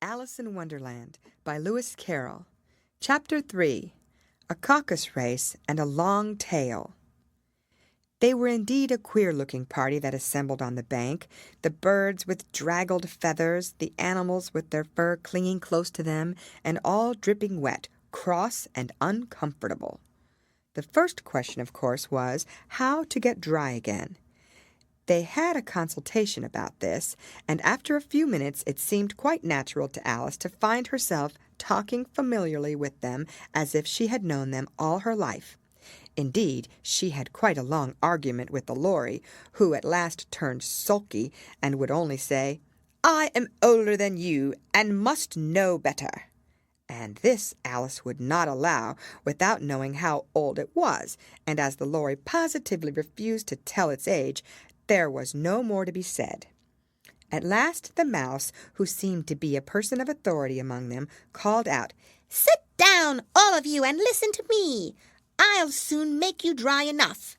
Alice in Wonderland by Lewis Carroll. Chapter 3. A Caucus Race and a Long Tail. They were indeed a queer-looking party that assembled on the bank, the birds with draggled feathers, the animals with their fur clinging close to them, and all dripping wet, cross, and uncomfortable. The first question, of course, was how to get dry again. They had a consultation about this, and after a few minutes it seemed quite natural to Alice to find herself talking familiarly with them as if she had known them all her life. Indeed, she had quite a long argument with the Lory, who at last turned sulky and would only say, "I am older than you and must know better." And this Alice would not allow without knowing how old it was, and as the Lory positively refused to tell its age, there was no more to be said. At last the Mouse, who seemed to be a person of authority among them, called out, "Sit down, all of you, and listen to me. I'll soon make you dry enough."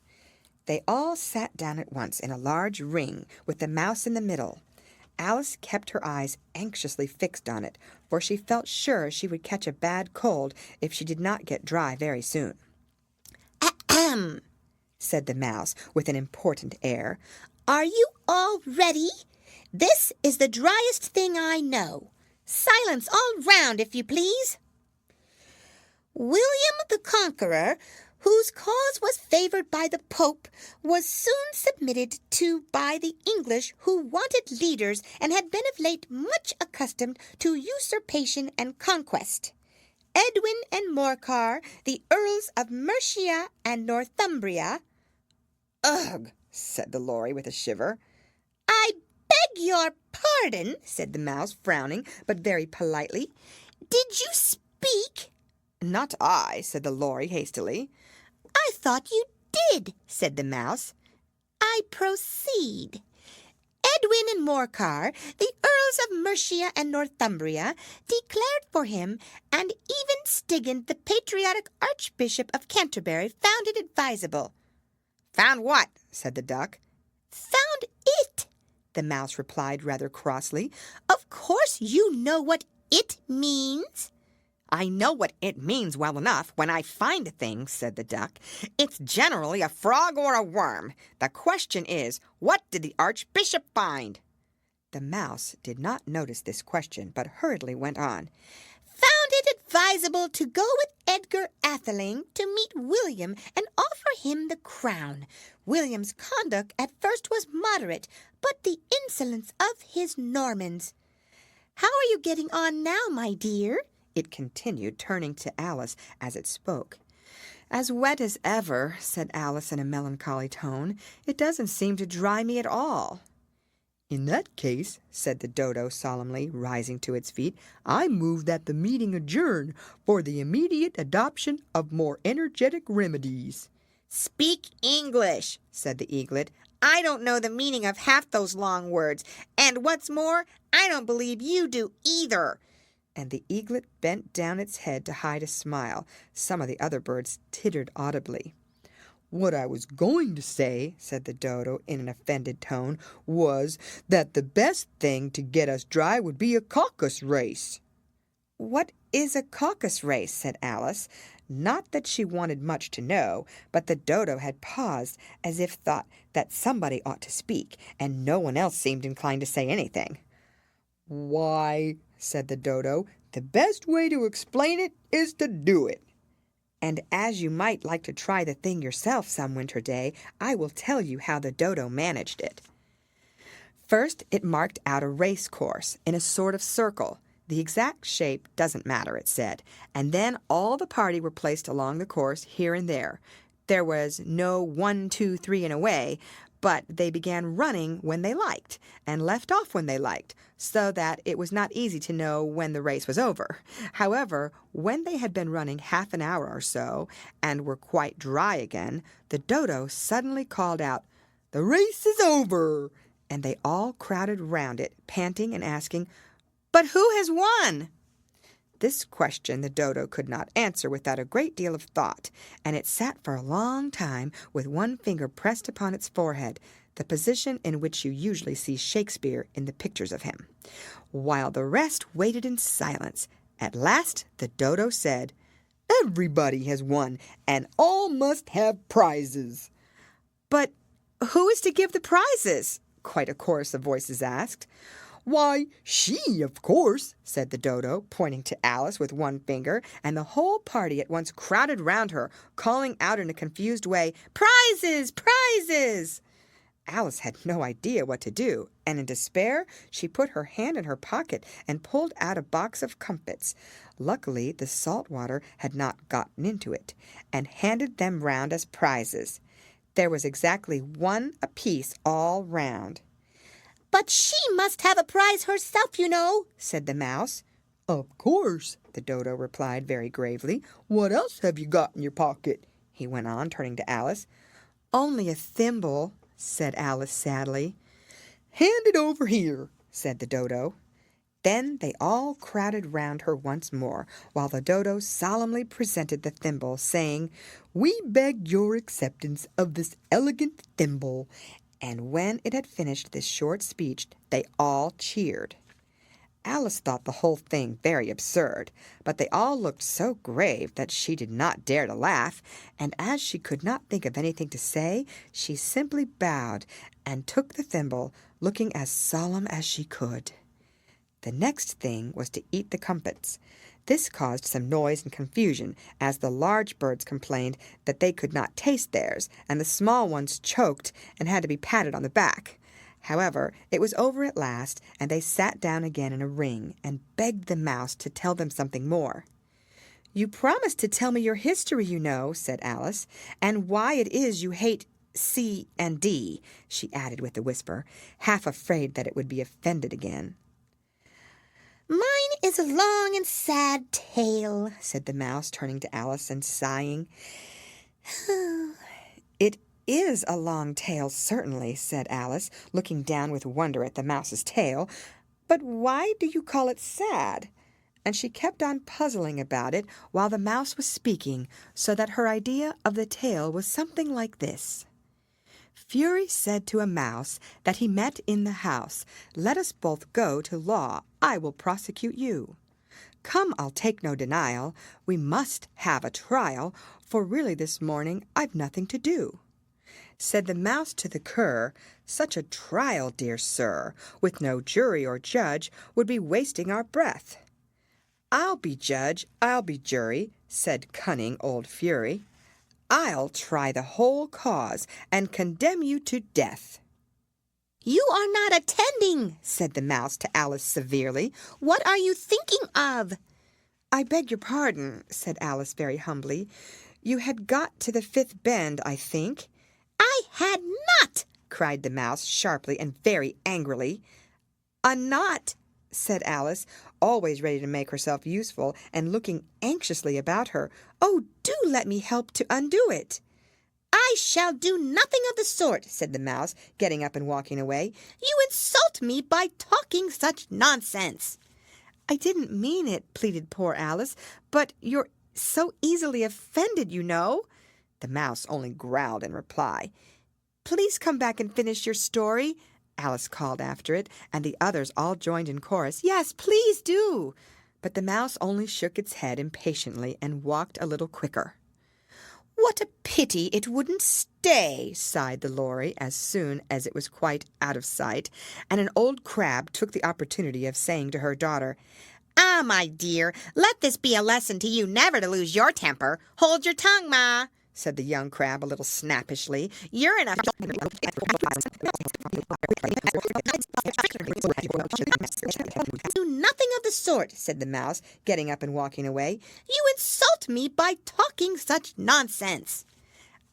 They all sat down at once in a large ring, with the Mouse in the middle. Alice kept her eyes anxiously fixed on it, for she felt sure she would catch a bad cold if she did not get dry very soon. "Ahem," said the Mouse with an important air. "Are you all ready? This is the driest thing I know. Silence all round, if you please." William the Conqueror, whose cause was favored by the Pope, was soon submitted to by the English, who wanted leaders and had been of late much accustomed to usurpation and conquest. Edwin and Morcar, the Earls of Mercia and Northumbria— "Ugh!" said the Lory with a shiver. "I beg your pardon," said the Mouse, frowning, but very politely. "Did you speak?" "Not I," said the Lory hastily. "I thought you did," said the Mouse. "I proceed. Edwin and Morcar, the Earls of Mercia and Northumbria, declared for him, and even Stigand, the patriotic Archbishop of Canterbury, found it advisable." "Found what?" said the Duck. "Found it," the Mouse replied rather crossly. "Of course you know what it means." "I know what it means well enough when I find a thing," said the Duck. "It's generally a frog or a worm. The question is, what did the Archbishop find?" The Mouse did not notice this question, but hurriedly went on. "Found it advisable to go with Edgar Atheling to meet William and offer him the crown. William's conduct at first was moderate, but the insolence of his Normans. How are you getting on now, my dear?" it continued, turning to Alice as it spoke. "As wet as ever," said Alice in a melancholy tone. "It doesn't seem to dry me at all." "In that case," said the Dodo solemnly, rising to its feet, "I move that the meeting adjourn for the immediate adoption of more energetic remedies." "Speak English," said the Eaglet. "I don't know the meaning of half those long words, and what's more, I don't believe you do either." And the Eaglet bent down its head to hide a smile. Some of the other birds tittered audibly. "What I was going to say," said the Dodo in an offended tone, "was that the best thing to get us dry would be a caucus race." "What is a caucus race?" said Alice. Not that she wanted much to know, but the Dodo had paused as if thought that somebody ought to speak, and no one else seemed inclined to say anything. "Why," said the Dodo, "the best way to explain it is to do it." And as you might like to try the thing yourself some winter day, I will tell you how the Dodo managed it. First, it marked out a race course in a sort of circle. The exact shape doesn't matter, it said, and then all the party were placed along the course here and there. There was no 1, 2, 3 and away, but they began running when they liked and left off when they liked, so that it was not easy to know when the race was over. However, when they had been running half an hour or so and were quite dry again, the Dodo suddenly called out, "The race is over!" and they all crowded round it, panting and asking, "But who has won?" This question the Dodo could not answer without a great deal of thought, and it sat for a long time with one finger pressed upon its forehead. the position in which you usually see Shakespeare in the pictures of him, while the rest waited in silence. At last the dodo said, "Everybody has won, and all must have prizes." "But who is to give the prizes?" quite a chorus of voices asked. "Why, she, of course," said the dodo, pointing to Alice with one finger, and the whole party at once crowded round her, calling out in a confused way, "Prizes! Prizes!" Alice had no idea what to do, and in despair she put her hand in her pocket and pulled out a box of comfits. Luckily, the salt water had not gotten into it, and handed them round as prizes. There was exactly one apiece all round. "But she must have a prize herself, you know," said the mouse. "Of course," the dodo replied very gravely. "What else have you got in your pocket?" he went on, turning to Alice. "Only a thimble," said Alice sadly. "Hand it over here," said the dodo. Then they all crowded round her once more, while the dodo solemnly presented the thimble, saying, "We beg your acceptance of this elegant thimble." And when it had finished this short speech, they all cheered. Alice thought the whole thing very absurd, but they all looked so grave that she did not dare to laugh, and as she could not think of anything to say, she simply bowed and took the thimble, looking as solemn as she could. The next thing was to eat the comfits. This caused some noise and confusion, as the large birds complained that they could not taste theirs, and the small ones choked and had to be patted on the back. However, it was over at last, and they sat down again in a ring and begged the mouse to tell them something more. "You promised to tell me your history, you know," said Alice, "and why it is you hate C and D," she added with a whisper, half afraid that it would be offended again. "Mine is a long and sad tale," said the mouse, turning to Alice and sighing. "It is a long tale, certainly," said Alice, looking down with wonder at the mouse's tail. "But why do you call it sad?" And she kept on puzzling about it while the mouse was speaking, so that her idea of the tale was something like this. Fury said to a mouse that he met in the house, "Let us both go to law, I will prosecute you. Come, I'll take no denial, we must have a trial, for really this morning I've nothing to do." Said the mouse to the cur, "Such a trial, dear sir, with no jury or judge, would be wasting our breath." "I'll be judge, I'll be jury," said cunning old Fury. "I'll try the whole cause and condemn you to death." "You are not attending," said the mouse to Alice severely. "What are you thinking of?" "I beg your pardon," said Alice very humbly. "You had got to the fifth bend, I think." "I had not," cried the mouse sharply and very angrily. "A knot," said Alice, always ready to make herself useful and looking anxiously about her. "Oh, do let me help to undo it." "I shall do nothing of the sort," said the mouse, getting up and walking away. "You insult me by talking such nonsense." "I didn't mean it," pleaded poor Alice, "but you're so easily offended, you know." The mouse only growled in reply. "Please come back and finish your story," Alice called after it, and the others all joined in chorus. "Yes, please do." But the mouse only shook its head impatiently and walked a little quicker. "What a pity it wouldn't stay," sighed the lory as soon as it was quite out of sight, and an old crab took the opportunity of saying to her daughter, "Ah, my dear, let this be a lesson to you never to lose your temper. Hold your tongue, Ma," said the young crab a little snappishly. "You're in a..." "Do nothing of the sort," said the mouse, getting up and walking away. "You insult me by talking such nonsense."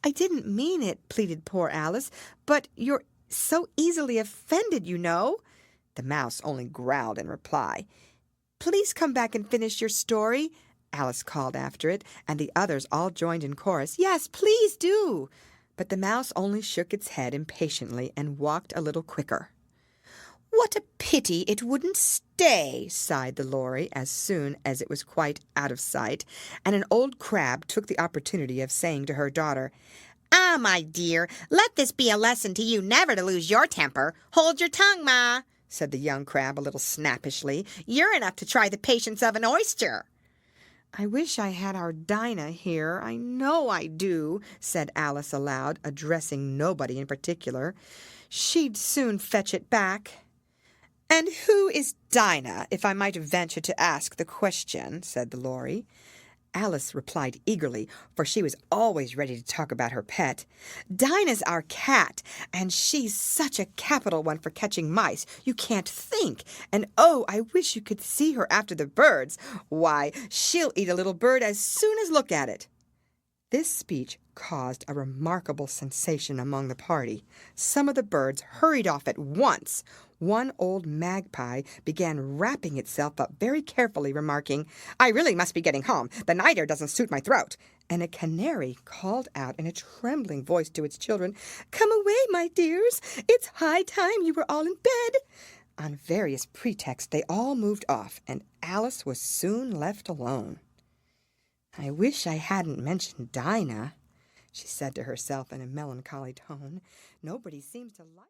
"I didn't mean it," pleaded poor Alice, "but you're so easily offended, you know." The mouse only growled in reply. "Please come back and finish your story," Alice called after it, and the others all joined in chorus. "Yes, please do." But the mouse only shook its head impatiently and walked a little quicker. "What a pity it wouldn't stay," sighed the lory as soon as it was quite out of sight, and an old crab took the opportunity of saying to her daughter, Ah, my dear, let this be a lesson to you never to lose your temper. Hold your tongue, Ma, said the young crab a little snappishly. You're enough to try the patience of an oyster. I wish I had our Dinah here. I know I do, said Alice aloud, addressing nobody in particular. She'd soon fetch it back. And who is Dinah, if I might venture to ask the question? Said the Lory. Alice replied eagerly, for she was always ready to talk about her pet. Dinah's our cat, and she's such a capital one for catching mice. You can't think. And oh, I wish you could see her after the birds. Why, she'll eat a little bird as soon as look at it. This speech caused a remarkable sensation among the party. Some of the birds hurried off at once. One old magpie began wrapping itself up very carefully, remarking, I really must be getting home. The night air doesn't suit my throat. And a canary called out in a trembling voice to its children, Come away, my dears. It's high time you were all in bed. On various pretexts, they all moved off, and Alice was soon left alone. I wish I hadn't mentioned Dinah, she said to herself in a melancholy tone. Nobody seems to like